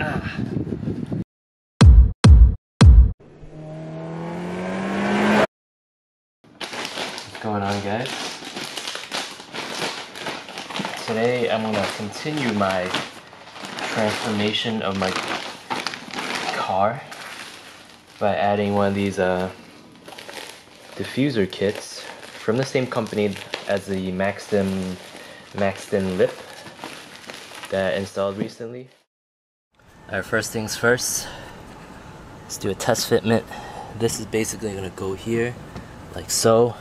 What's going on, guys? Today I'm gonna continue my transformation of my car by adding one of these diffuser kits from the same company as the Maxton lip that I installed recently. Alright, first things first, let's do a test fitment. This is basically gonna go here like so,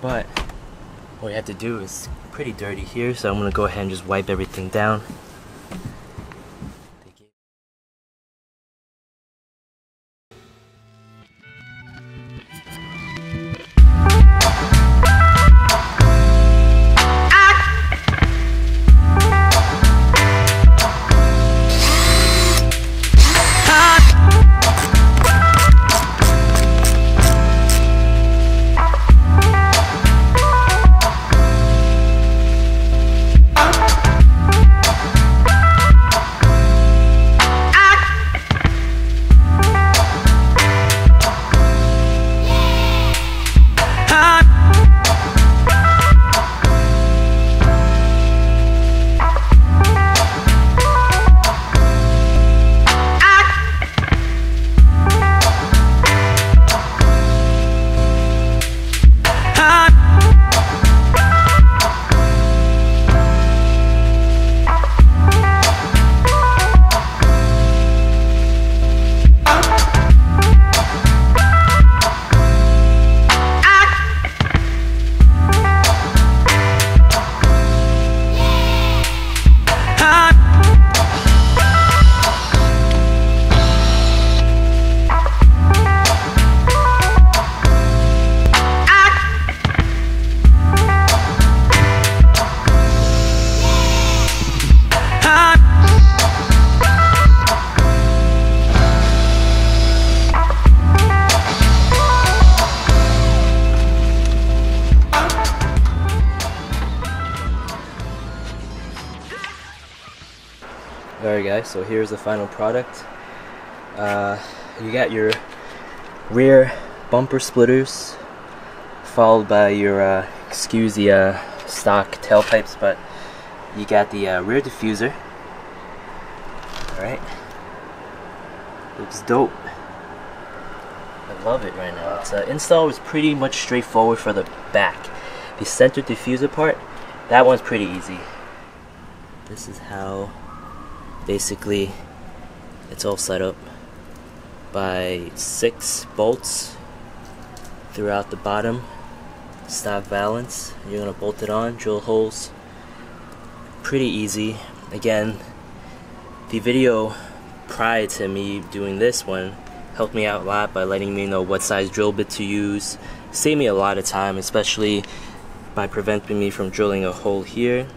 but what you have to do is pretty dirty here, so I'm gonna go ahead and just wipe everything down. Alright guys, so here's the final product. You got your rear bumper splitters, followed by your, excuse the stock tailpipes, but you got the rear diffuser. Alright, looks dope. I love it right now. Its install was pretty much straightforward for the back. The center diffuser part, that one's pretty easy. This is how basically it's all set up by 6 bolts throughout the bottom, stock valance. You're gonna bolt it on, drill holes. Pretty easy. Again, the video prior to me doing this one helped me out a lot by letting me know what size drill bit to use. Saved me a lot of time, especially by preventing me from drilling a hole here.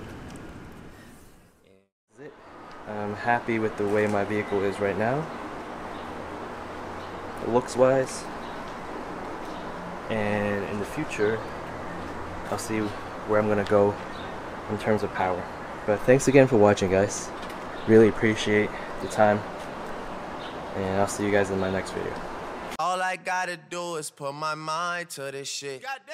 I'm happy with the way my vehicle is right now, looks wise, and in the future I'll see where I'm gonna go in terms of power. But thanks again for watching, guys. Really appreciate the time, and I'll see you guys in my next video. All I gotta do is put my mind to this shit.